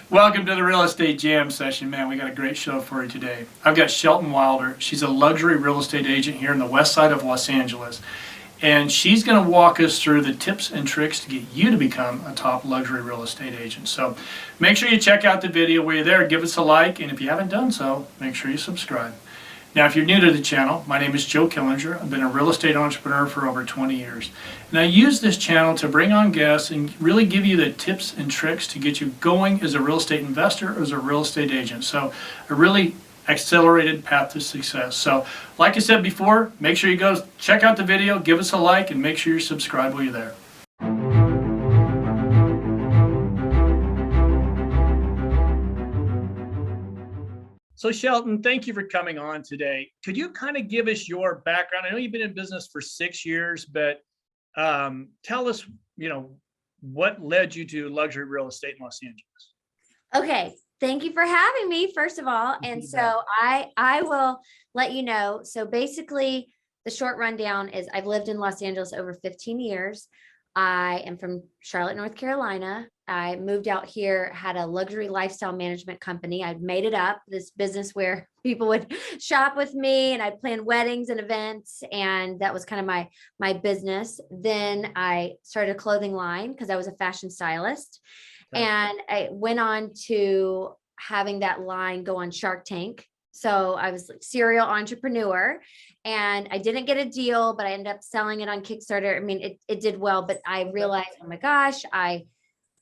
Welcome to the Real Estate Jam session, man. We got a great show for you today. I've got Shelton Wilder. She's a luxury real estate agent here in the west side of Los Angeles. And she's going to walk us through the tips and tricks to get you to become a top luxury real estate agent. So make sure you check out the video while you're there. Give us a like. And if you haven't done so, make sure you subscribe. Now, if you're new to the channel, my name is Joe Killinger. I've been a real estate entrepreneur for over 20 years. And I use this channel to bring on guests and really give you the tips and tricks to get you going as a real estate investor or as a real estate agent. So a really accelerated path to success. So like I said before, make sure you go check out the video, give us a like, and make sure you're subscribed while you're there. So Shelton, thank you for coming on today. Could you kind of give us your background? I know you've been in business for 6 years, but tell us, what led you to luxury real estate in Los Angeles? Okay, thank you for having me, first of all. And so I will let you know. So basically, the short rundown is I've lived in Los Angeles over 15 years. I am from Charlotte, North Carolina. I moved out here, had a luxury lifestyle management company. I'd made it up, this business where people would shop with me and I'd plan weddings and events. And that was kind of my business. Then I started a clothing line because I was a fashion stylist. Okay. And I went on to having that line go on Shark Tank. So I was like serial entrepreneur and I didn't get a deal, but I ended up selling it on Kickstarter. I mean, it did well, but I realized, oh my gosh, I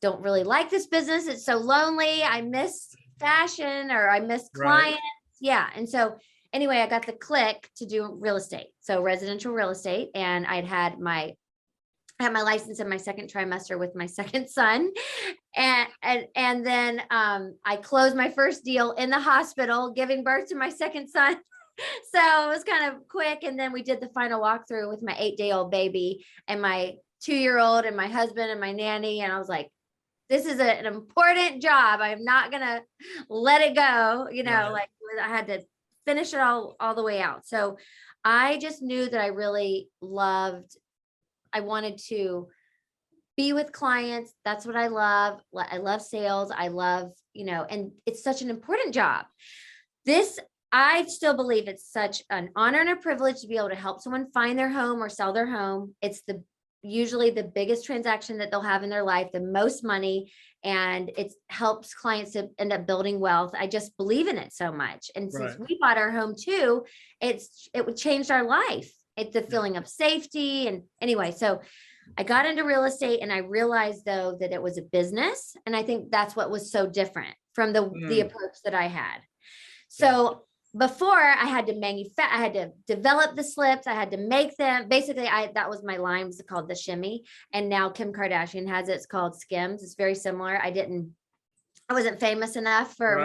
don't really like this business. It's so lonely. I miss fashion or I miss clients. Right. Yeah. And so anyway, I got the click to do real estate. So residential real estate. And I had my license in my second trimester with my second son. And then I closed my first deal in the hospital, giving birth to my second son. So it was kind of quick. And then we did the final walkthrough with my 8-day-old baby and my 2-year-old and my husband and my nanny. And I was like, this is an important job. I'm not going to let it go. Right. Like I had to finish it all the way out. So I just knew that I really I wanted to be with clients. That's what I love. I love sales. I love, and it's such an important job. I still believe it's such an honor and a privilege to be able to help someone find their home or sell their home. It's usually the biggest transaction that they'll have in their life, the most money, and it helps clients to end up building wealth. I just believe in it so much. And since we bought our home too, it changed our life. It's the feeling of safety. And anyway, so I got into real estate and I realized though that it was a business. And I think that's what was so different from the approach that I had. So before I had to develop the slips. I had to make them. Basically, that was my line, was called the shimmy. And now Kim Kardashian has it. It's called Skims. It's very similar. I wasn't famous enough for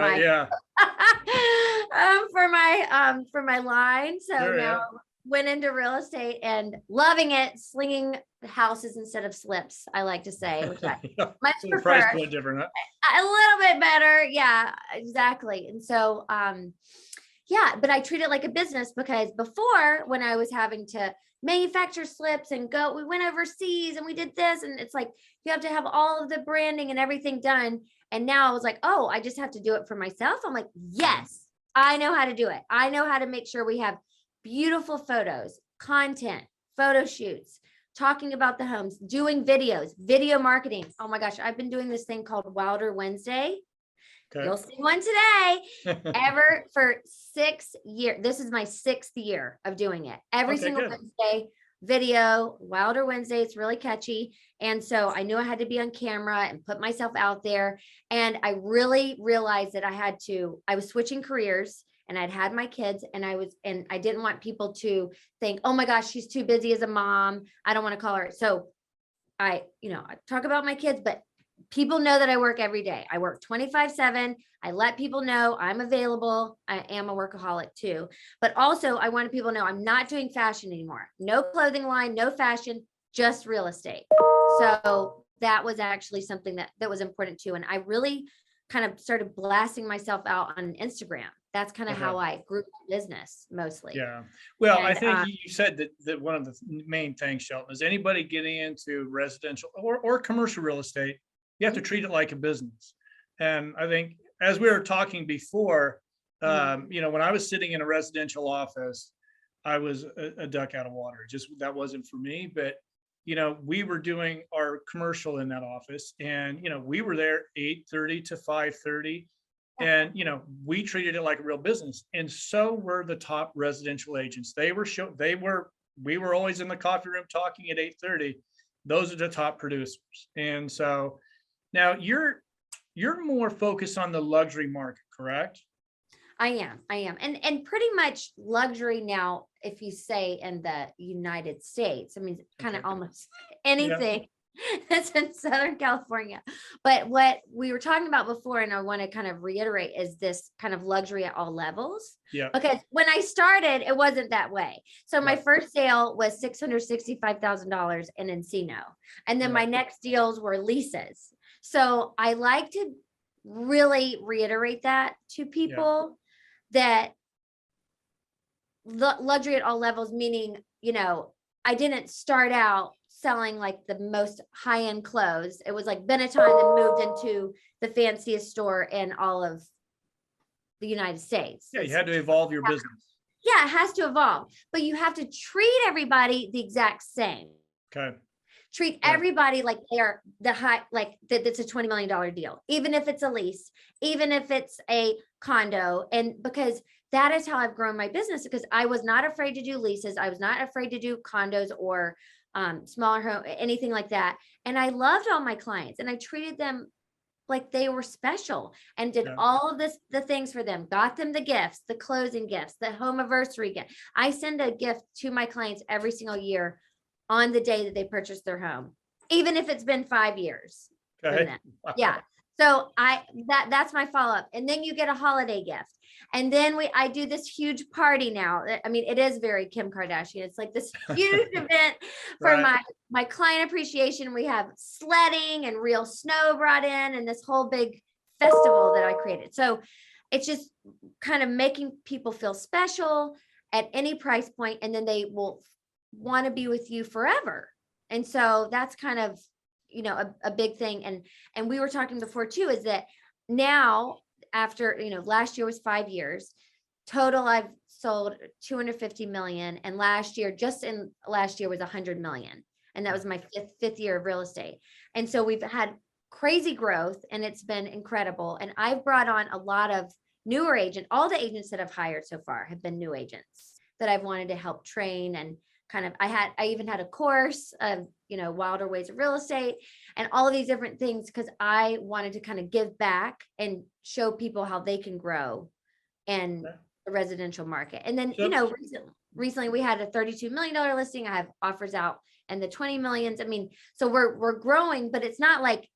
for my line. So now went into real estate and loving it, slinging houses instead of slips, I like to say, which I much prefer. Price point different, huh? A little bit better. Yeah, exactly. And so, but I treat it like a business because before, when I was having to manufacture slips and we went overseas and we did this, and it's like, you have to have all of the branding and everything done. And now I was like, oh, I just have to do it for myself. I'm like, yes, I know how to do it. I know how to make sure we have beautiful photos, content, photo shoots, talking about the homes, doing videos, video marketing. Oh my gosh, I've been doing this thing called Wilder Wednesday. Okay. You'll see one today. For 6 years. This is my 6th year of doing it. Every single Wednesday video, Wilder Wednesday. It's really catchy. And so I knew I had to be on camera and put myself out there. And I really realized that I was switching careers. And I'd had my kids and I didn't want people to think, oh my gosh, she's too busy as a mom. I don't want to call her. So I talk about my kids, but people know that I work every day. I work 25/7. I let people know I'm available. I am a workaholic too, but also I wanted people to know I'm not doing fashion anymore. No clothing line, no fashion, just real estate. So that was actually something that was important too. And I really kind of started blasting myself out on Instagram. That's kind of how I grew my business mostly. Yeah. Well, and I think you said that one of the main things, Shelton, is anybody getting into residential or commercial real estate, you have to treat it like a business. And I think as we were talking before, Mhm. when I was sitting in a residential office, I was a duck out of water. Just that wasn't for me. But we were doing our commercial in that office, and we were there 8:30 to 5:30, Yeah. and we treated it like a real business. And so were the top residential agents. We were always in the coffee room talking at 8:30. Those are the top producers. And so now you're more focused on the luxury market, correct? I am. And pretty much luxury now, if you say in the United States, I mean, kind of Okay. almost Yeah. anything that's in Southern California. But what we were talking about before, and I want to kind of reiterate, is this kind of luxury at all levels. Yeah. Because when I started, it wasn't that way. So my Right. first sale was $665,000 in Encino. And then my Right. next deals were leases. So I like to really reiterate that to Yeah. people, that luxury at all levels, meaning, I didn't start out selling like the most high-end clothes. It was like Benetton that moved into the fanciest store in all of the United States. Yeah. You had to evolve your business. Yeah, it has to evolve, but you have to treat everybody the exact same. Okay. Treat Right. everybody like they're the high, like that it's a $20 million deal, even if it's a lease, even if it's a condo. And because that is how I've grown my business, because I was not afraid to do leases. I was not afraid to do condos or smaller home, anything like that. And I loved all my clients, and I treated them like they were special, and did Yeah. all of the things for them, got them the gifts, the closing gifts, the home anniversary gift. I send a gift to my clients every single year on the day that they purchase their home, even if it's been 5 years from Okay. then. Yeah. So that's my follow-up. And then you get a holiday gift. And then I do this huge party now. I mean, it is very Kim Kardashian. It's like this huge event for Right. my client appreciation. We have sledding and real snow brought in, and this whole big festival that I created. So it's just kind of making people feel special at any price point, and then they will want to be with you forever. And so that's kind of, a big thing. And we were talking before too, is that now, after, last year was 5 years total, I've sold 250 million. And just in last year was 100 million. And that was my fifth year of real estate. And so we've had crazy growth, and it's been incredible. And I've brought on a lot of newer agents. All the agents that I've hired so far have been new agents that I've wanted to help train, and kind of, I even had a course of, Wilder Ways of Real Estate and all of these different things, because I wanted to kind of give back and show people how they can grow in Okay. the residential market. And then, So- recently we had a $32 million listing. I have offers out in the 20 millions. I mean, so we're growing, but it's not like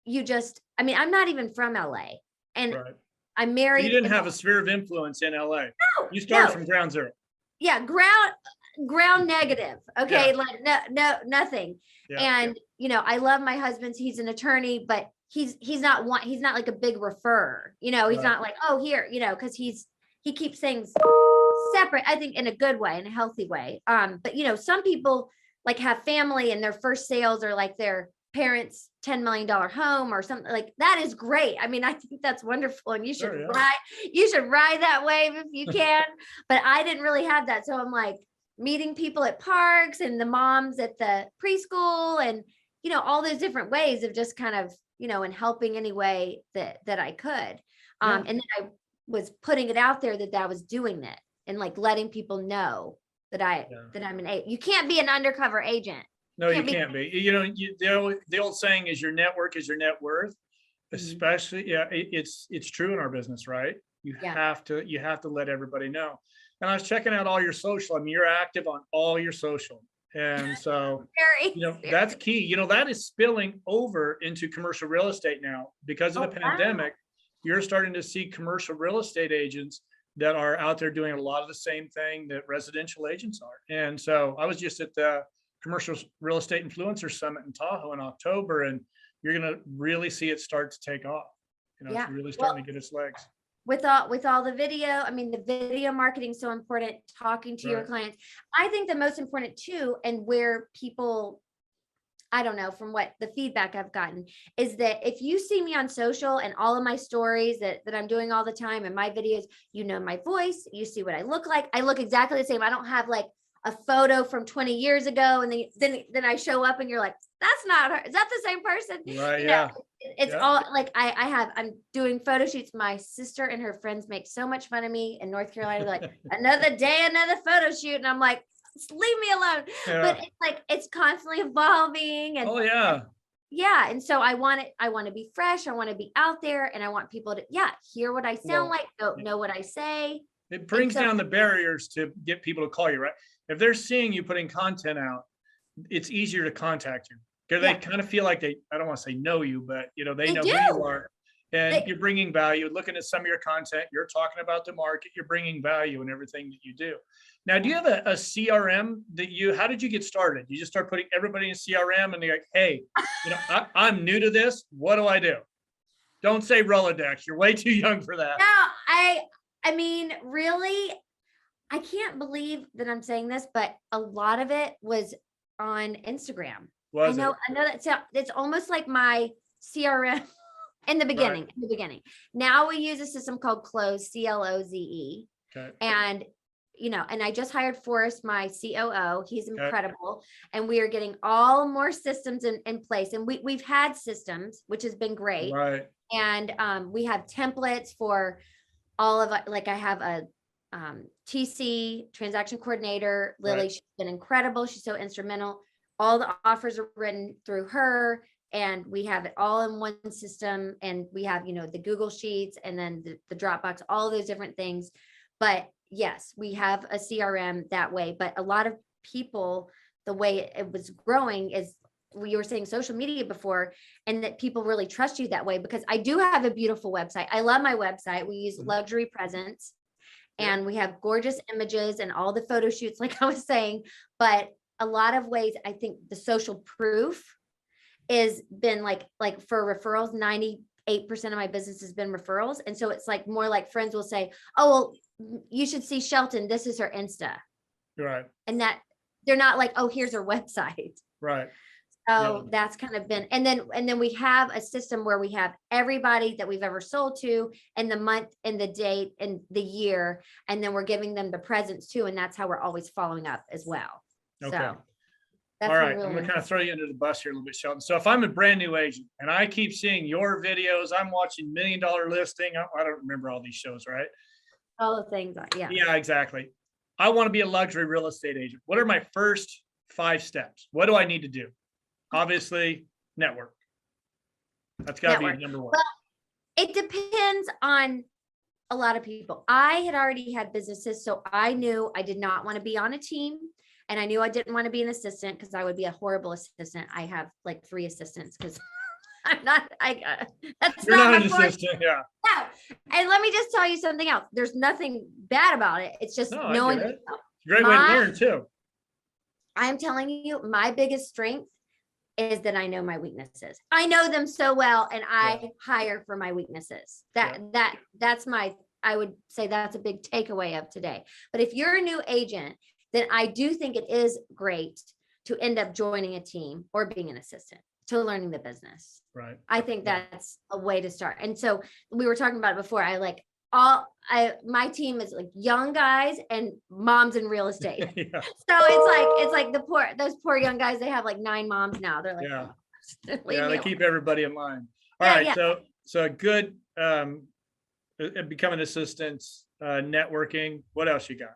I'm not even from LA, and Right. I'm So married. you didn't have a sphere of influence in LA. No, You started no. from ground zero. Yeah, ground negative. Okay. Yeah. Like no, nothing. Yeah. And I love my husband. He's an attorney, but he's not like a big referrer. He's Right. not like, oh, here, because he keeps things separate, I think, in a good way, in a healthy way. But some people like have family, and their first sales are like their parents' $10 million home or something like that. Is great. I mean, I think that's wonderful, and you should Sure, yeah. ride that wave if you can. But I didn't really have that. So I'm like meeting people at parks, and the moms at the preschool, and all those different ways of just kind of, and helping any way that I could. Yeah. And then I was putting it out there that I was doing that, and like letting people know that I'm an agent. You can't be an undercover agent. No, you can't be. The old saying is your network is your net worth. Especially, it's true in our business, right? You have to let everybody know. And I was checking out all your social. I mean, you're active on all your social. And so, that's key. That is spilling over into commercial real estate now because of the pandemic. You're starting to see commercial real estate agents that are out there doing a lot of the same thing that residential agents are. And so I was just at the Commercial Real Estate Influencer Summit in Tahoe in October, and you're going to really see it start to take off. It's really starting to get its legs. With all the video, I mean, the video marketing is so important, talking to your clients. I think the most important too, and where people I don't know, from what the feedback I've gotten is that if you see me on social and all of my stories that I'm doing all the time and my videos, you know my voice, you see what I look like. I look exactly the same. I don't have like a photo from 20 years ago and then I show up and you're like, that's not her. Is that the same person? Right. You know, Yeah. it's Yeah. all like I'm doing photo shoots. My sister and her friends make so much fun of me in North Carolina. They're like, another day, another photo shoot. And I'm like, just leave me alone. Yeah. But it's like it's constantly evolving and Oh yeah. yeah. And so I want to be fresh. I want to be out there and I want people to hear what I sound like, know what I say. It brings so- down the barriers to get people to call you, right? If they're seeing you putting content out, it's easier to contact you because they kind of feel like I don't want to say know you, but you know, they know do. who you are and you're bringing value. Looking at some of your content, you're talking about the market, you're bringing value in everything that you do. Now, do you have a CRM how did you get started? You just start putting everybody in CRM and they're like, hey, you know, I'm new to this. What do I do? Don't say Rolodex. You're way too young for that. No, I mean, really, I can't believe that I'm saying this, but a lot of it was on Instagram. I know that it's almost like my CRM in the beginning. Right. In the beginning. Now we use a system called Cloze, CLOZE. Okay. And and I just hired Forrest, my COO. He's incredible. And we are getting all more systems in place. And we've had systems, which has been great. Right. And we have templates for all of like I have a TC transaction coordinator, Lily. Right. She's been incredible. She's so instrumental. All the offers are written through her and we have it all in one system. And we have, the Google Sheets and then the Dropbox, all those different things. But yes, we have a CRM that way. But a lot of people, the way it was growing is you were saying social media before, and that people really trust you that way because I do have a beautiful website. I love my website. We use Luxury Presence and we have gorgeous images and all the photo shoots, like I was saying, but a lot of ways, I think the social proof is been like for referrals, 98% of my business has been referrals. And so it's like more like friends will say, oh, well, you should see Shelton. This is her Insta. Right. And that they're not like, oh, here's her website. Right. So that's kind of been, and then we have a system where we have everybody that we've ever sold to and the month and the date and the year. And then we're giving them the presents too. And that's how we're always following up as well. Okay. So that's all right. really I'm going to kind of throw you under the bus here a little bit, Shelton. So if I'm a brand new agent and I keep seeing your videos, I'm watching $1 Million Listing. I don't remember all these shows, right? all the things. Yeah. Yeah, exactly. I want to be a luxury real estate agent. What are my first 5 steps? What do I need to do? Obviously, network. That's got to be number one. Well, it depends on a lot of people. I had already had businesses, so I knew I did not want to be on a team. And I knew I didn't want to be an assistant because I would be a horrible assistant. I have like 3 assistants because I'm not, that's You're not my an forte. assistant, yeah. No. And let me just tell you something else. There's nothing bad about it. It's just No, I knowing get it. yourself. Great way to learn too. I'm telling you, my biggest strength is that I know my weaknesses. I know them so well, and I hire for my weaknesses. That's my, I would say that's a big takeaway of today. But if you're a new agent, then I do think it is great to end up joining a team or being an assistant to learning the business. Right. I think that's a way to start. And so we were talking about it before. My team is like young guys and moms in real estate. Yeah. So it's like those poor young guys, they have like 9 moms now. They're like, Yeah. leave me They alone. keep everybody in line. All Yeah, right. yeah. So good, becoming assistants, networking. What else you got?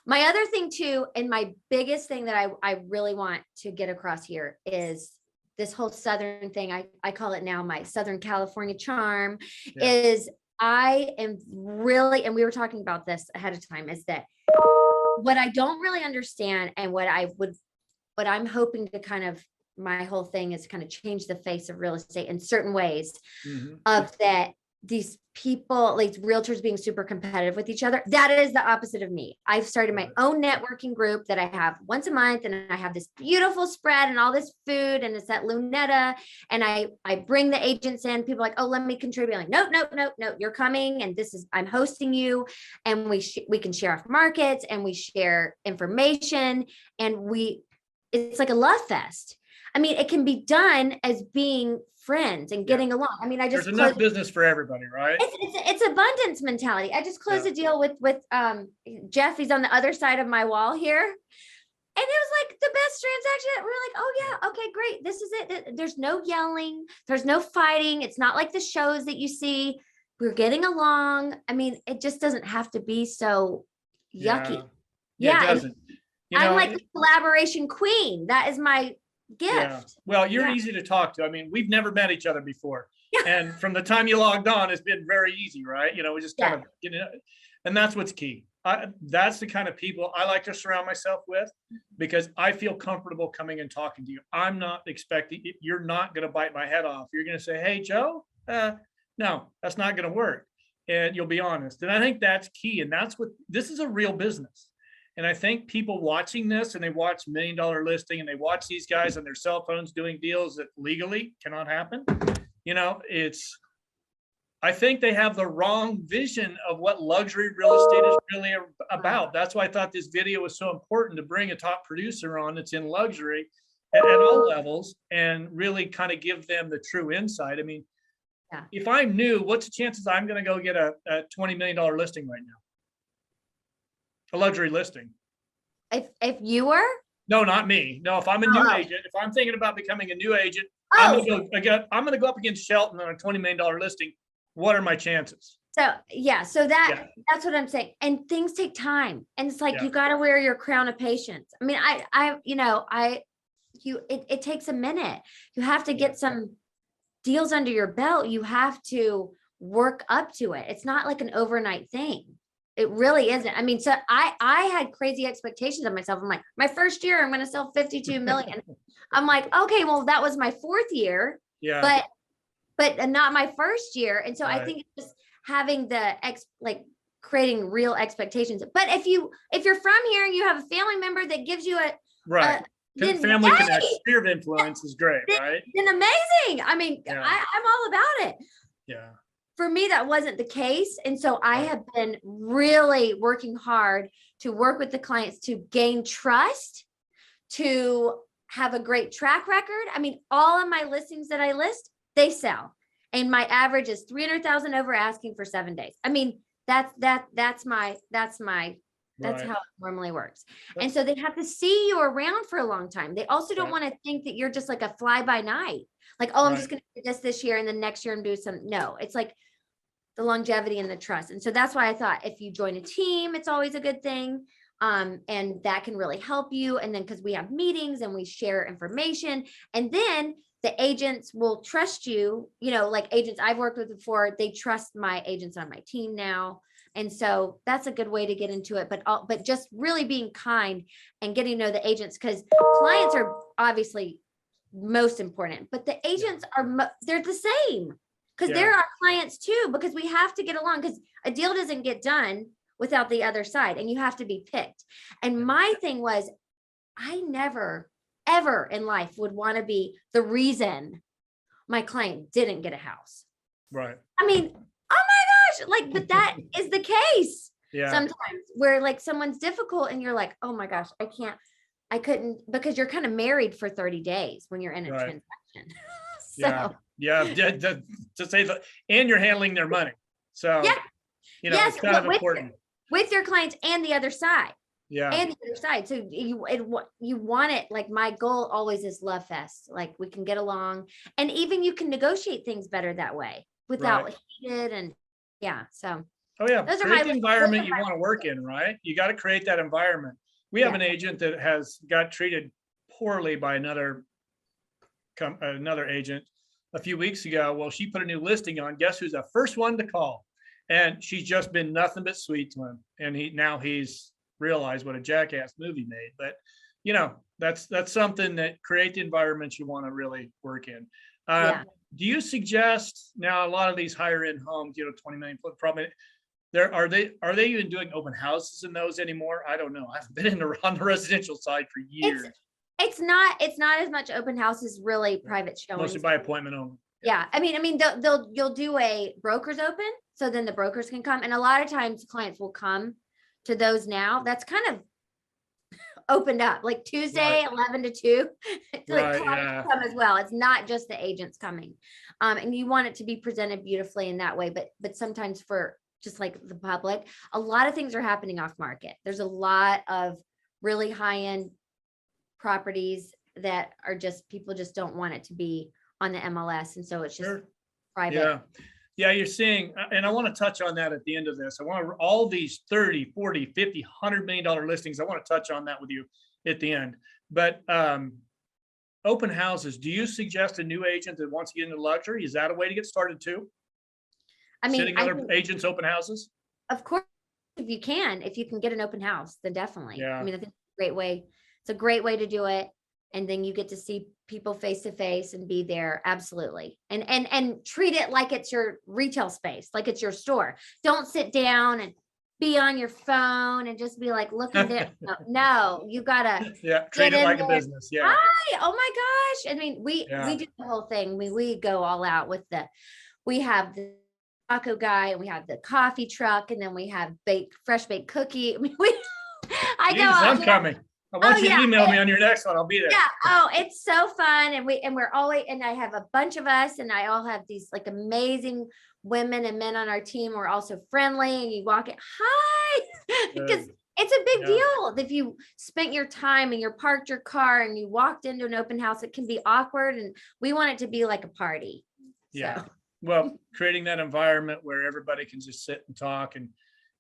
My other thing too, and my biggest thing that I really want to get across here is this whole Southern thing. I call it now my Southern California charm. Yeah. Is I am really, and we were talking about this ahead of time, is that what I don't really understand and what I'm hoping to kind of, my whole thing is kind of change the face of real estate in certain ways of that these people, like realtors being super competitive with each other. That is the opposite of me. I've started my own networking group that I have once a month, and I have this beautiful spread and all this food, and it's at Lunetta, and I bring the agents in. People are like, oh, let me contribute. I'm like, no, you're coming, and I'm hosting you, and we can share off markets, and we share information, and it's like a love fest. I mean, it can be done as being friends and getting along. I mean, I just There's enough business for everybody, right? it's abundance mentality. I just closed a deal with Jeff. He's on the other side of my wall here. And it was like the best transaction. We're like, oh yeah, okay, great. This is it. There's no yelling. There's no fighting. It's not like the shows that you see. We're getting along. I mean, it just doesn't have to be so yucky. Yeah, it doesn't. You know, I'm like the collaboration queen. That is my gift. yeah. Well, you're easy to talk to. I mean, we've never met each other before. And from the time you logged on, it's been very easy, right? You know, we just kind of, you know, and that's what's key. That's the kind of people I like to surround myself with, because I feel comfortable coming and talking to you. I'm not expecting, you're not going to bite my head off. You're going to say, hey, Joe, no, that's not going to work. And you'll be honest. And I think that's key. And that's what, this is a real business. And I think people watching this, and they watch $1 Million Listing, and they watch these guys on their cell phones doing deals that legally cannot happen. You know, I think they have the wrong vision of what luxury real estate is really about. That's why I thought this video was so important, to bring a top producer on that's in luxury at all levels, and really kind of give them the true insight. I mean, if I'm new, what's the chances I'm going to go get a $20 million listing right now? A luxury listing. If you were? No, not me. No, if I'm a new agent, if I'm thinking about becoming a new agent, I'm going to go up against Shelton on a $20 million listing. What are my chances? So that's what I'm saying. And things take time. And it's like, you got to wear your crown of patience. I mean, it takes a minute. You have to get some deals under your belt. You have to work up to it. It's not like an overnight thing. It really isn't. I mean, so I had crazy expectations of myself. I'm like, my first year, I'm going to sell 52 million. I'm like, okay, well, that was my fourth year, but not my first year. And so I think it's just having creating real expectations. But if you're from here and you have a family member that gives you family connection, sphere of influence is great, right? Then amazing. I mean, I'm all about it. Yeah. For me, that wasn't the case. And so I have been really working hard to work with the clients to gain trust, to have a great track record. I mean, all of my listings that I list, they sell. And my average is 300,000 over asking for 7 days. I mean, that's how it normally works. And so they have to see you around for a long time. They also don't want to think that you're just like a fly by night. Like, oh, I'm just going to do this year and the next year I'm do some. No, it's like the longevity and the trust. And so that's why I thought if you join a team, it's always a good thing. And that can really help you. And then because we have meetings and we share information, and then the agents will trust you, you know, like agents I've worked with before, they trust my agents on my team now. And so that's a good way to get into it. But just really being kind and getting to know the agents, because clients are obviously most important, but the agents they're the same, because they're our clients too, because we have to get along, because a deal doesn't get done without the other side, and you have to be picked. And my thing was, I never, ever in life would want to be the reason my client didn't get a house. Right. I mean, but that is the case sometimes, where like someone's difficult and you're like, oh my gosh, I couldn't, because you're kind of married for 30 days when you're in a transaction. To say that, and you're handling their money. So, you know, it's kind of important with your clients and the other side. And the other side. So you want it, like my goal always is love fest. Like we can get along, and even you can negotiate things better that way without heated and so. Oh yeah, create the environment you want to work in, right? You got to create that environment. We have an agent that got treated poorly by another agent a few weeks ago. Well, she put a new listing on. Guess who's the first one to call? And she's just been nothing but sweet to him. And he's realized what a jackass move he made. But you know, that's something that create the environment you want to really work in. Do you suggest now a lot of these higher end homes, you know, 20 million foot, probably are they even doing open houses in those anymore? I don't know. I haven't been on the residential side for years. It's not as much open houses, really private showings. Mostly by appointment only. Yeah. I mean, you'll do a broker's open, so then the brokers can come. And a lot of times clients will come to those now. That's kind of opened up, like Tuesday, 11 to 2. Like Right, clients yeah. come as well. It's not just the agents coming. And you want it to be presented beautifully in that way, but sometimes for just like the public, a lot of things are happening off market. There's a lot of really high-end properties that are just, people just don't want it to be on the MLS. And so it's just Sure. private. Yeah. Yeah, you're seeing, and I want to touch on that at the end of this. I want to, all these 30, 40, 50, $100 million listings. I want to touch on that with you at the end. But open houses, do you suggest a new agent that wants to get into luxury? Is that a way to get started too? I mean, Sitting I other think, agents' open houses? of course, if you can get an open house, then definitely. Yeah. I mean, I think it's a great way. It's a great way to do it. And then you get to see people face to face and be there. Absolutely. And treat it like it's your retail space, like it's your store. Don't sit down and be on your phone and just be like looking there. No, you gotta Yeah, treat get it in like a there. business. Yeah. Hi, oh my gosh. I mean, we Yeah. do the whole thing. We go all out with we have the taco guy and we have the coffee truck and then we have fresh baked cookie. I mean, I go Jesus, out I'm there. coming. I want you to yeah. email me on your next one. I'll be there. Yeah. Oh, it's so fun. And we're always, and I have a bunch of us and I all have these like amazing women and men on our team. We're also friendly and you walk in, hi, because it's a big deal. If you spent your time and you parked your car and you walked into an open house, it can be awkward and we want it to be like a party. Yeah. So. Well, creating that environment where everybody can just sit and talk. And,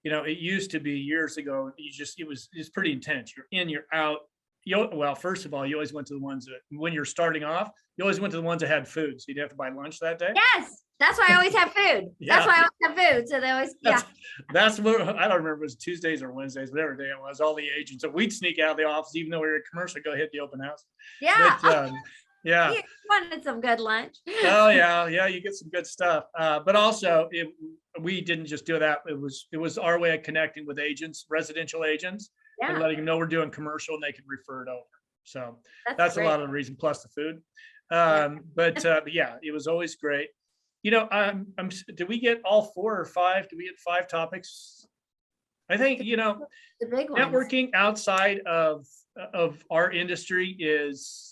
you know, it used to be years ago, it's pretty intense. You're in, you're out. Well, first of all, you always went to the ones that, when you're starting off, you always went to the ones that had food. So you'd have to buy lunch that day. Yes. That's why I always have food. Yeah. That's why I always have food. So they always, That's what, I don't remember if it was Tuesdays or Wednesdays, whatever day it was, all the agents. So we'd sneak out of the office, even though we were a commercial, go hit the open house. Yeah. But, yeah. You wanted some good lunch. Oh yeah. Yeah. You get some good stuff. But also we didn't just do that. It was our way of connecting with agents, residential agents, and letting them know we're doing commercial and they can refer it over. So that's a lot of the reason, plus the food. But yeah, it was always great. You know, did we get all 4 or 5? Did we get 5 topics? I think, you know, the big ones. Networking outside of our industry is,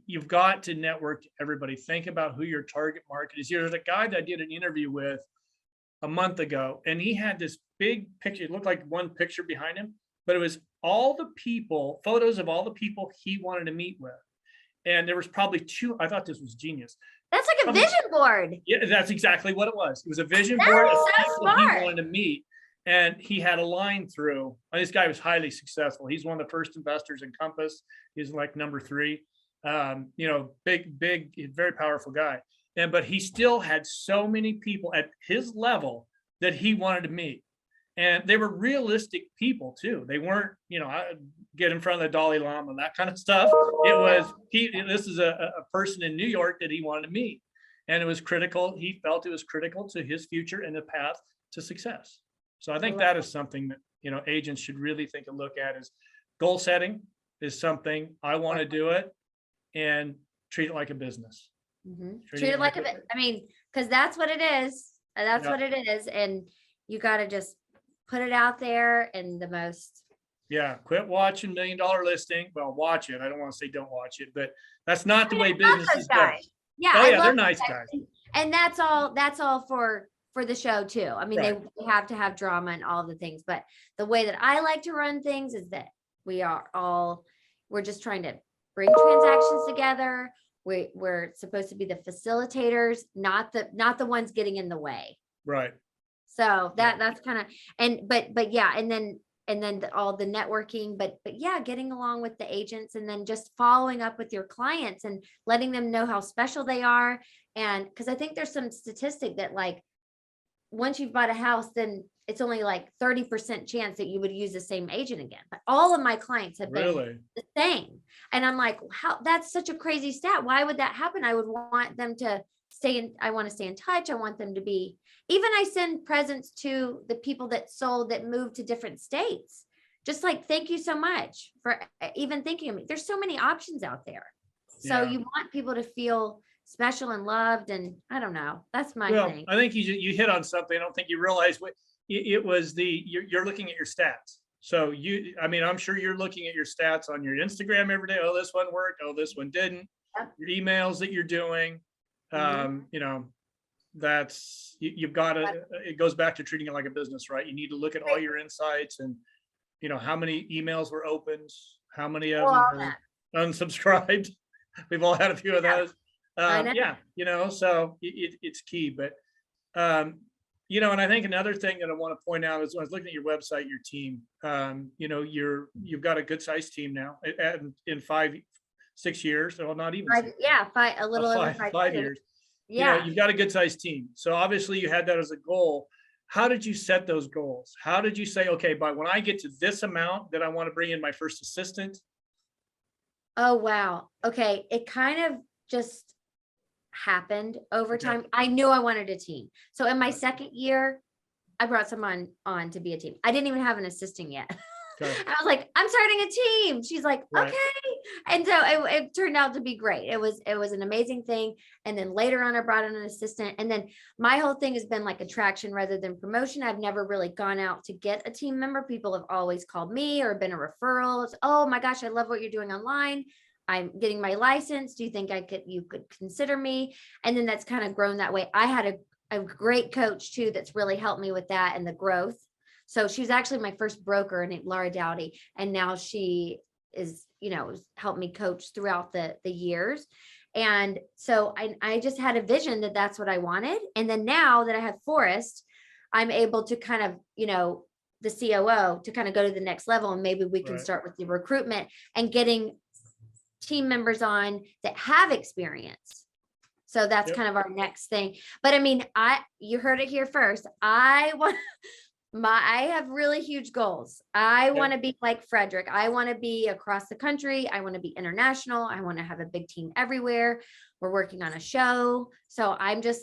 you've got to network everybody. Think about who your target market is. There's a guy that I did an interview with a month ago, and he had this big picture. It looked like one picture behind him, but it was all the people, photos of all the people he wanted to meet with. And there was probably 2. I thought this was genius. That's like a vision board. Yeah, that's exactly what it was. It was a vision That board is of so people smart. he wanted to meet. And he had a line through. And this guy was highly successful. He's one of the first investors in Compass. He's like number 3. You know, big, very powerful guy. But he still had so many people at his level that he wanted to meet. And they were realistic people too. They weren't, you know, get in front of the Dalai Lama and that kind of stuff. It was, this is a person in New York that he wanted to meet. And it was critical. He felt it was critical to his future and the path to success. So I think that is something that, you know, agents should really take a look at, is goal setting is something. I want to do it, and treat it like a business. Treat it like I mean, because that's what it is. That's what it is. And you got to just put it out there in the most. Yeah. Quit watching $1 Million Listing. Well, watch it. I don't want to say don't watch it, but that's not the way business is done. Yeah. Oh yeah, they're nice guys. And that's all for the show too. I mean, Right. they have to have drama and all the things, but the way that I like to run things is that we're just trying to bring transactions together. We're supposed to be the facilitators, not the ones getting in the way. Right. So that's kind of, but yeah, and then all the networking, but yeah, getting along with the agents and then just following up with your clients and letting them know how special they are. And because I think there's some statistic that like, once you've bought a house, then it's only like 30% chance that you would use the same agent again. But all of my clients have been the same. And I'm like, how, that's such a crazy stat. Why would that happen? I would want them to I want to stay in touch. I want them to be, even I send presents to the people that moved to different states. Just like, thank you so much for even thinking of me. There's so many options out there. So you want people to feel special and loved. And I don't know, that's my thing. I think you hit on something. I don't think you realize what it was. You're looking at your stats. So I mean, I'm sure you're looking at your stats on your Instagram every day. Oh, this one worked. Oh, this one didn't. Yep. Your emails that you're doing, you know, you've got to, it goes back to treating it like a business, right? You need to look at all your insights and, you know, how many emails were opened, how many of them were unsubscribed. We've all had a few of those. Yeah, you know, so it's key, but, you know, and I think another thing that I want to point out is when I was looking at your website, your team, you know, you've got a good sized team now in 6 years. Well, not even. A little over 5 years. Yeah. You know, you've got a good sized team. So obviously you had that as a goal. How did you set those goals? How did you say, okay, but when I get to this amount, that I want to bring in my first assistant? Oh, wow. Okay. It kind of just happened over time. I knew I wanted a team. So in my second year, I brought someone on to be a team. I didn't even have an assistant yet. Okay. I was like, I'm starting a team. She's like, Right. okay. And so it turned out to be great. It was an amazing thing. And then later on, I brought in an assistant. And then my whole thing has been like attraction rather than promotion. I've never really gone out to get a team member. People have always called me or been a referral. It's, oh my gosh, I love what you're doing online. I'm getting my license. Do you think you could consider me? And then that's kind of grown that way. I had a great coach too, that's really helped me with that and the growth. So she's actually my first broker named Laura Dowdy. And now she is, you know, helped me coach throughout the years. And so I just had a vision that that's what I wanted. And then now that I have Forrest, I'm able to kind of, you know, the COO to kind of go to the next level. And maybe we can start with the recruitment and getting team members on that have experience. So that's kind of our next thing. But I mean, you heard it here first. I have really huge goals. I want to be like Frederick. I want to be across the country. I want to be international. I want to have a big team everywhere. We're working on a show. So I'm just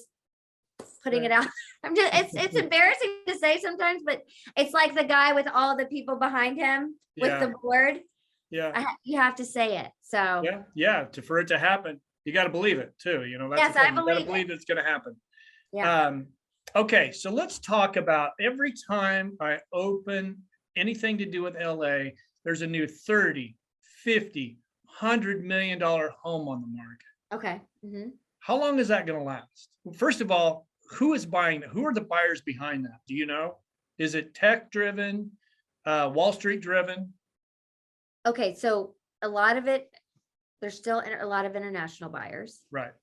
putting it out. It's embarrassing to say sometimes, but it's like the guy with all the people behind him with the board. Yeah. You have to say it. So for it to happen, you got to believe it too. You know, that's yes, I you got to believe it's going to happen. Yeah. Okay, so let's talk about every time I open anything to do with LA, there's a new 30, 50, $100 million home on the market. Okay. Mm-hmm. How long is that going to last? First of all, who is buying that? Who are the buyers behind that? Do you know? Is it tech driven, Wall Street driven? Okay, so a lot of it, there's still a lot of international buyers. Right.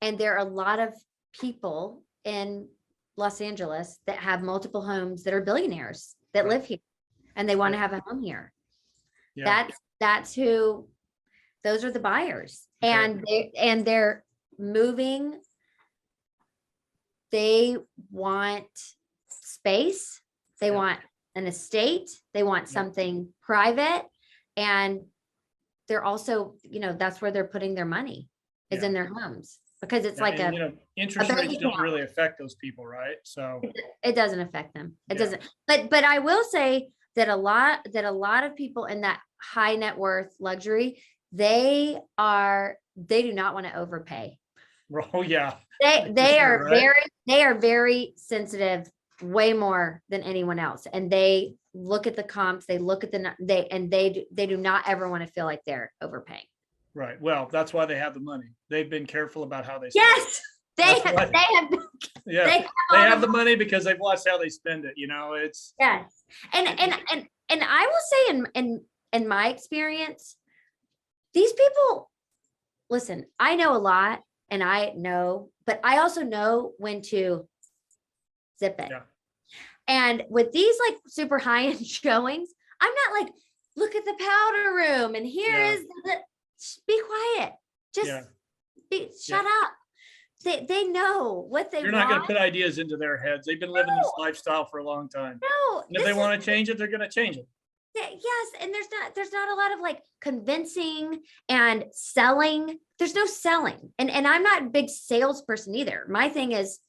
And there are a lot of people in Los Angeles that have multiple homes that are billionaires that live here and they want to have a home here. Yeah. Those are the buyers. Okay. And they're moving. They want space. They want an estate. They want something private. And they're also, you know, that's where they're putting their money is in their homes. Because it's like you know, interest rates don't really affect those people, right? So it doesn't affect them. It doesn't. But I will say that a lot of people in that high net worth luxury, they do not want to overpay. Oh yeah. They are very sensitive, way more than anyone else, and they look at the comps. They look at they do not ever want to feel like they're overpaying. Right. Well, that's why they have the money. They've been careful about how they spend it. They have the money because they've watched how they spend it. You know, it's and I will say in my experience, these people, listen, I know a lot and but I also know when to zip it. Yeah. And with these like super high end showings, I'm not like, look at the powder room and here is be quiet. Just shut up. They know what they want. You're not going to put ideas into their heads. They've been living this lifestyle for a long time. No. And if they want to change it, they're going to change it. Yes. And there's not a lot of like convincing and selling. There's no selling. And I'm not a big salesperson either. My thing is,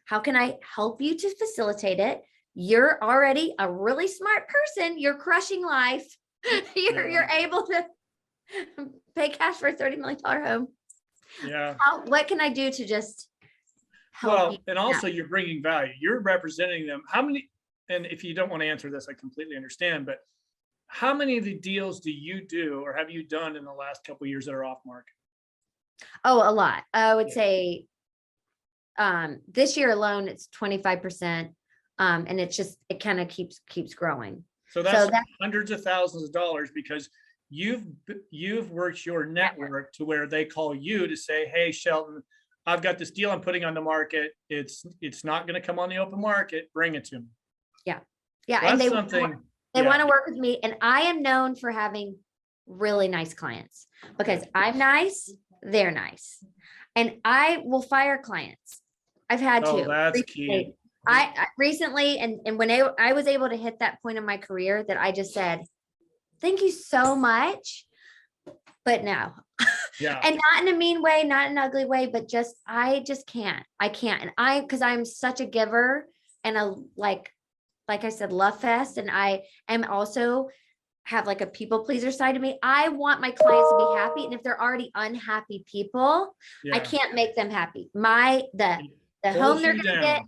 how can I help you to facilitate it? You're already a really smart person. You're crushing life. You're able to pay cash for a $30 million home. Yeah. What can I do to just help? Well, and also you're bringing value. You're representing them. How many? and if you don't want to answer this, I completely understand, but how many of the deals do you do or have you done in the last couple of years that are off market? Oh, a lot. I would Yeah. say this year alone, it's 25%. And it's just, it kind of keeps growing. So that's that hundreds of thousands of dollars because you've worked your network to where they call you to say, hey, Shelton, I've got this deal I'm putting on the market. It's not going to come on the open market. Bring it to me. Yeah. Well, And that's something. they Yeah. want to work with me. And I am known for having really nice clients because I'm nice, they're nice. And I will fire clients. I've had Oh, to. that's key. I recently, and when I was able to hit that point in my career that I just said, thank you so much, but no. Yeah. And not in a mean way, not in an ugly way, but I just can't. I can't. And because I'm such a giver and a like I said, love fest. And I am also have like a people pleaser side of me. I want my clients to be happy. And if they're already unhappy people, Yeah. I can't make them happy. The Pulls home they're you gonna down. get.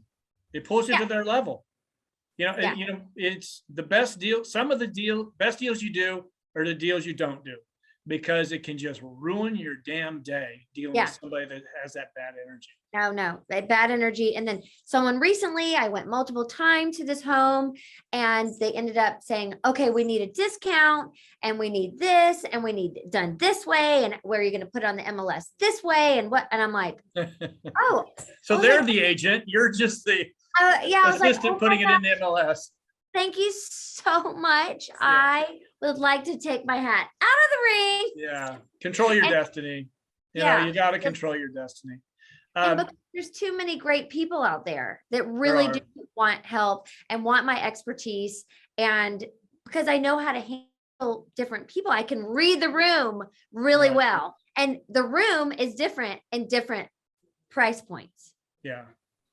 It pulls you Yeah. to their level. Yeah. It's the best deal. Some of the best deals you do are the deals you don't do because it can just ruin your damn day dealing Yeah. with somebody that has that bad energy. No, bad energy. And then someone recently, I went multiple times to this home and they ended up saying, okay, we need a discount and we need this and we need it done this way. And where are you going to put it on the MLS this way? And what? And I'm like, oh. So they're the agent. You're just the yeah, I was like, assistant oh putting my it in the MLS. Thank you so much. Yeah. I would like to take my hat out of the ring. Yeah. Control your And- destiny. Yeah. You got to control your destiny. And because there's too many great people out there that really do want help and want my expertise. And because I know how to handle different people, I can read the room really Right. well. And the room is different in different price points. Yeah.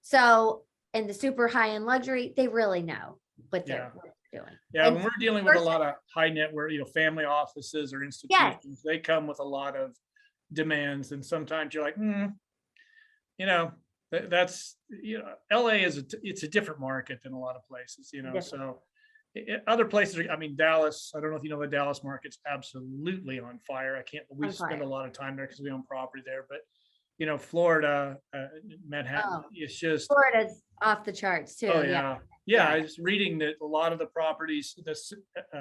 So in the super high-end luxury, they really know what Yeah. they're doing. Yeah. And When we're dealing with a lot of high net worth, family offices or institutions, they come with a lot of demands. And sometimes you're like, that's, LA it's a different market than a lot of places, Different. so other places I mean, Dallas, I don't know if you know the Dallas market's absolutely on fire. We spend a lot of time there because we own property there, but Florida, Manhattan, it's just, Florida's off the charts too. oh yeah. I was reading that a lot of the properties, the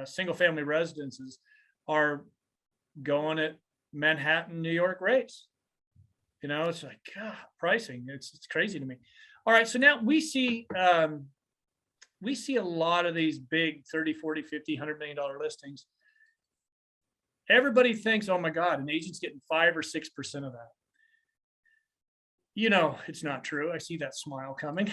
single family residences are going at Manhattan, New York rates. It's like, God, pricing. It's crazy to me. All right. So now we see a lot of these big 30, 40, 50, $100 million listings. Everybody thinks, oh my God, an agent's getting 5 or 6% of that. It's not true. I see that smile coming.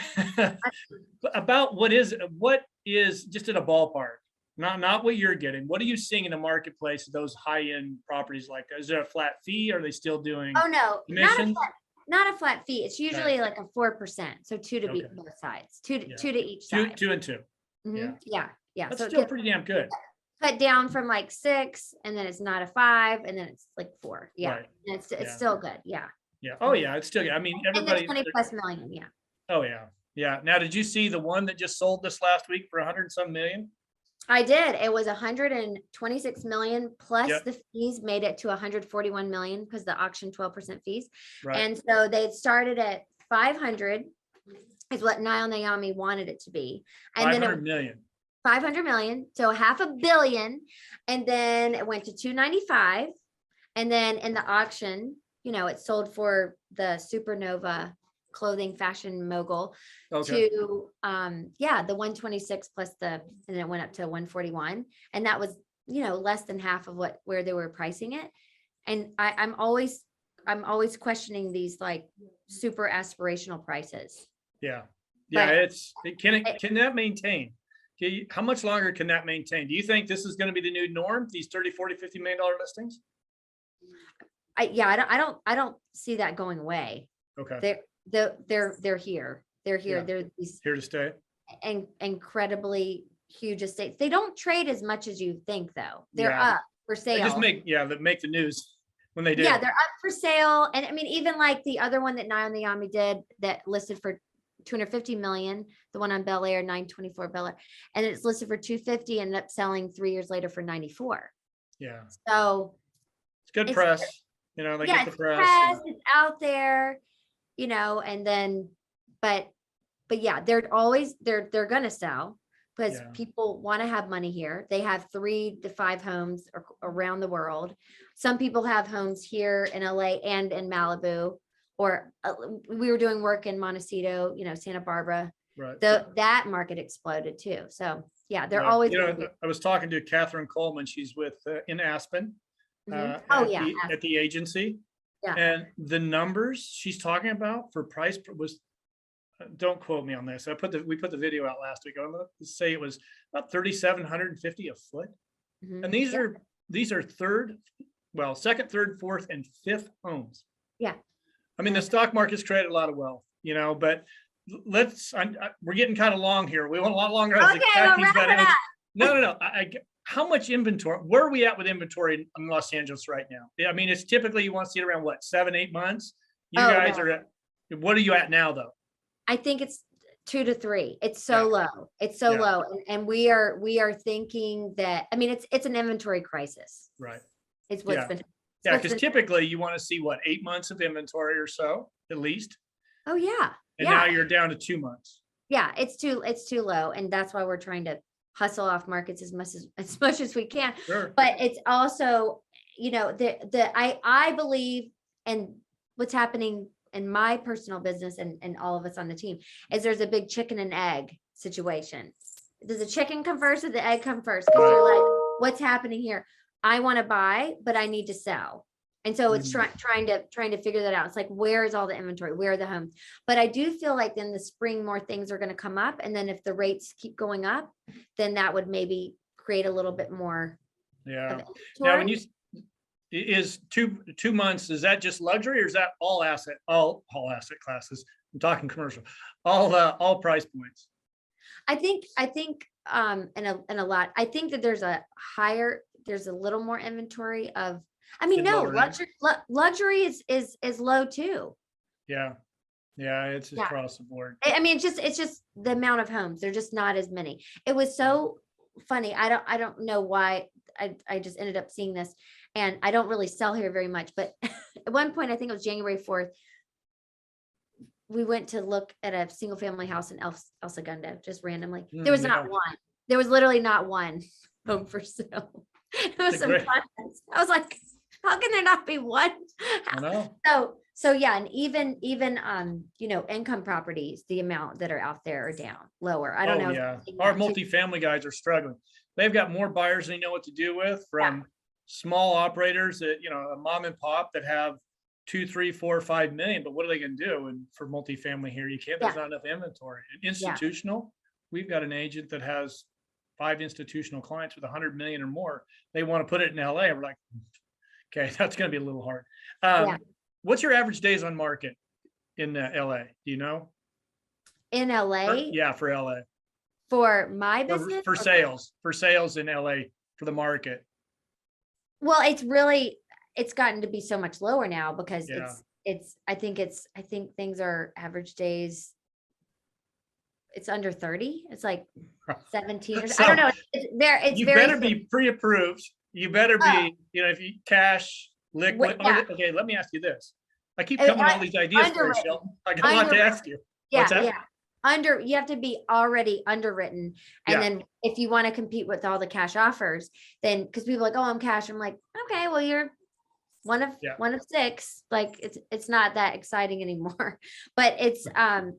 About what is just at a ballpark, not what you're getting. What are you seeing in the marketplace? Those high-end properties, like, is there a flat fee? Are they still doing? Oh no, commissions? not a flat fee. It's usually like a 4%. So 2 to Okay. both sides, two Yeah. to each side. Two and two. Mhm. Yeah. That's So it still gets pretty damn good. cut down from like 6, and then it's not a 5, and then it's like 4. Yeah, Right. and it's Yeah. still good. Yeah, Yeah. Oh yeah. It's still good. I mean, and everybody. then 20+ million. Yeah, Oh yeah. Yeah. Now, did you see the one that just sold this last week for 100 and some million? I did. It was 126 million plus Yep. the fees made it to 141 million because the auction 12% fees. Right. And so they started at 500 is what Niall Naomi wanted it to be. And then 500 million. 500 million, so $500 million. And then it went to 295. And then in the auction, it sold for the Supernova clothing fashion mogul Okay. to the 126 plus and then it went up to 141, and that was less than half of where they were pricing it. And I'm always questioning these like super aspirational prices. Yeah. But Can that maintain? How much longer can that maintain? Do you think this is going to be the new norm, these 30, 40, $50 million listings? I don't see that going away. Okay. They're here. They're here. Yeah. They're these Here to stay. incredibly huge estates. They don't trade as much as you think, though. They're Yeah. up for They sale. just make the news when they do. Yeah, they're up for sale. And I mean, even like the other one that Niall Naomi did that listed for 250 million, the one on Bel Air, 924 Bel Air, and it's listed for 250, ended up selling 3 years later for 94. Yeah. So It's good It's- press. You know, they yeah, get the it's press. press, it's out there, and then, but yeah, they're gonna sell because Yeah. people want to have money here. They have 3 to 5 homes around the world. Some people have homes here in LA and in Malibu, or we were doing work in Montecito, Santa Barbara. Right. That market exploded too. So yeah, they're Right. always You gonna know, be. I was talking to Catherine Coleman. She's with in Aspen. Mhm. Oh yeah, At the agency. Yeah. And the numbers she's talking about for price was, don't quote me on this. We put the video out last week. I'm gonna say it was about 3,750 a foot. Mhm. And these are second, third, fourth, and fifth homes. Yeah. I mean, the stock market's created a lot of wealth, but we're getting kind of long here. We want a lot longer. Okay, well, wrap it up. No. How much inventory? Where are we at with inventory in Los Angeles right now? I mean, it's typically you want to see it around what, 7-8 months. You Oh, guys no. are at. What are you at now, though? I think it's 2 to 3. It's so Yeah. low. It's so Yeah. low. And we are thinking that, I mean, it's an inventory crisis. Right. It's what's Yeah. been. Yeah, what's because been- typically you want to see what, 8 months of inventory or so, at least. Oh, yeah. And Yeah. now you're down to 2 months. Yeah. It's too low. And that's why we're trying to hustle off markets as much as we can. Sure. But it's also, I believe, and what's happening in my personal business and all of us on the team is there's a big chicken and egg situation. Does the chicken come first or the egg come first? Because you're like, what's happening here? I want to buy, but I need to sell. And so it's trying to figure that out. It's like, where is all the inventory? Where are the homes? But I do feel like in the spring, more things are going to come up. And then if the rates keep going up, then that would maybe create a little bit more. Yeah. of Now, when inventory. is 2 months, is that just luxury or is that all asset classes? I'm talking commercial, all price points. I think in a lot, I think that there's a little more inventory of, I mean, In no, lower end. luxury is low too. Yeah. Yeah. It's Yeah. across the board. I mean, it's just the amount of homes. They're just not as many. It was so funny. I don't know why I just ended up seeing this, and I don't really sell here very much, but at one point, I think it was January 4th, we went to look at a single family house in El Segundo, just randomly. There was not yeah. one. There was literally not one home for sale. It was That's some great. context. I was like, how can there not be one? I know. So yeah, and even income properties, the amount that are out there are down, lower. I don't know. if Yeah. you've seen Our that too. multifamily guys are struggling. They've got more buyers than they know what to do with, from small operators that, a mom and pop that have 2, 3, 4, 5 million, but what are they going to do? And for multifamily here, there's not enough inventory. And institutional, we've got an agent that has 5 institutional clients with 100 million or more. They want to put it in LA. We're like, okay, that's going to be a little hard. What's your average days on market in LA? Do you know? In LA? Yeah, for LA. For my business? For sales in LA for the market. Well, it's gotten to be so much lower now because I think things are average days. It's under 30. It's like 17 or So, I don't know. It's you very better be pre-approved. You better be, if you cash liquid. Okay, let me ask you this. I keep coming with all these ideas for you, Shelton. I got a lot to ask you. What's that? You have to be already underwritten. And then if you want to compete with all the cash offers, then because people are like, oh, I'm cash. I'm like, okay, well, you're one of 6. Like it's not that exciting anymore. But it's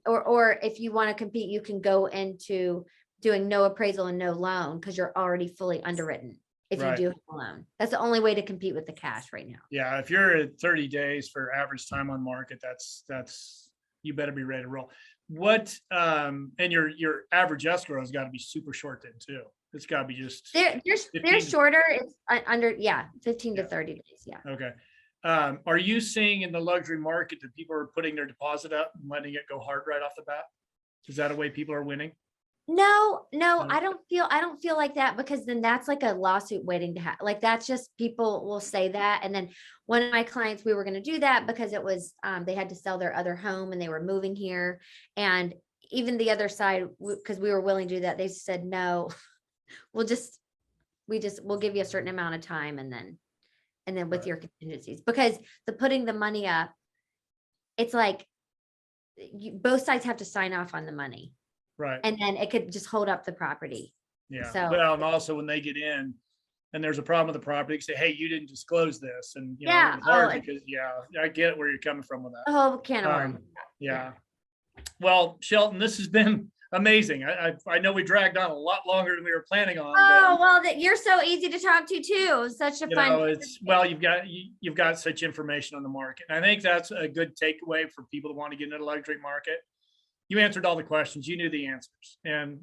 or if you want to compete, you can go into doing no appraisal and no loan because you're already fully underwritten. If you do have a loan, that's the only way to compete with the cash right now. Yeah, if you're at 30 days for average time on market, that's you better be ready to roll. What and your average escrow has got to be super short then too. It's got to be just they're shorter. It's under 15 to 30 days. Yeah. Okay. Are you seeing in the luxury market that people are putting their deposit up and letting it go hard right off the bat? Is that a way people are winning? No, I don't feel like that because then that's like a lawsuit waiting to happen. Like that's just people will say that. And then one of my clients, we were going to do that because it was, they had to sell their other home and they were moving here and even the other side, because we were willing to do that, they said, no, we'll give you a certain amount of time and then with Right. your contingencies, because the putting the money up, it's like both sides have to sign off on the money, Right. and then it could just hold up the property. Yeah. So- Well, and also when they get in and there's a problem with the property, say, hey, you didn't disclose this. And, you know, Yeah. it's hard Oh, because, I get where you're coming from with that. A whole can of worms. Yeah. Well, Shelton, this has been amazing. I know we dragged on a lot longer than we were planning on. Oh, well, you're so easy to talk to too. Such a You fun. know, you've got such information on the market. And I think that's a good takeaway for people that want to get into the luxury market. You answered all the questions. You knew the answers. And,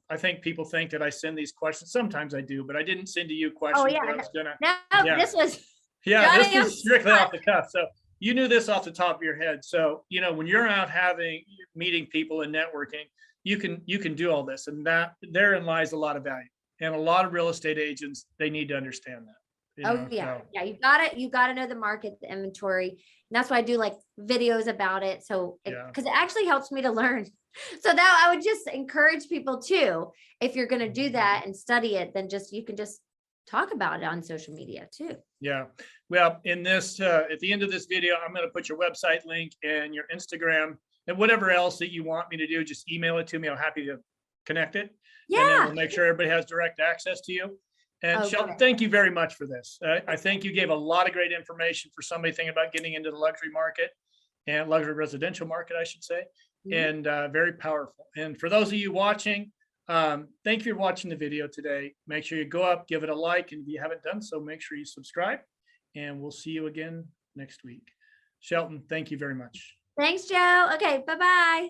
I think people think that I send these questions. Sometimes I do, but I didn't send to you questions. yeah, that I was gonna, No, Yeah. this was. yeah, this Johnny, was strictly off the cuff. So you knew this off the top of your head. So, when you're out meeting people and networking, you can do all this, and therein lies a lot of value. And a lot of real estate agents, they need to understand that. Oh, yeah. Yeah. You got to know the market, the inventory. And that's why I do like videos about it. So, because it actually helps me to learn. So now I would just encourage people too, if you're going to do that and study it, then you can just talk about it on social media too. Yeah. Well, in this, at the end of this video, I'm going to put your website link and your Instagram and whatever else that you want me to do, just email it to me. I'm happy to connect it. And then Yeah. we'll make sure everybody has direct access to you. And Oh, Shelton, good. thank you very much for this. I think you gave a lot of great information for somebody thinking about getting into the luxury market and luxury residential market, I should say, Mhm. and very powerful. And for those of you watching, thank you for watching the video today. Make sure you go up, give it a like, and if you haven't done so, make sure you subscribe, and we'll see you again next week. Shelton, thank you very much. Thanks, Joe. Okay. Bye-bye.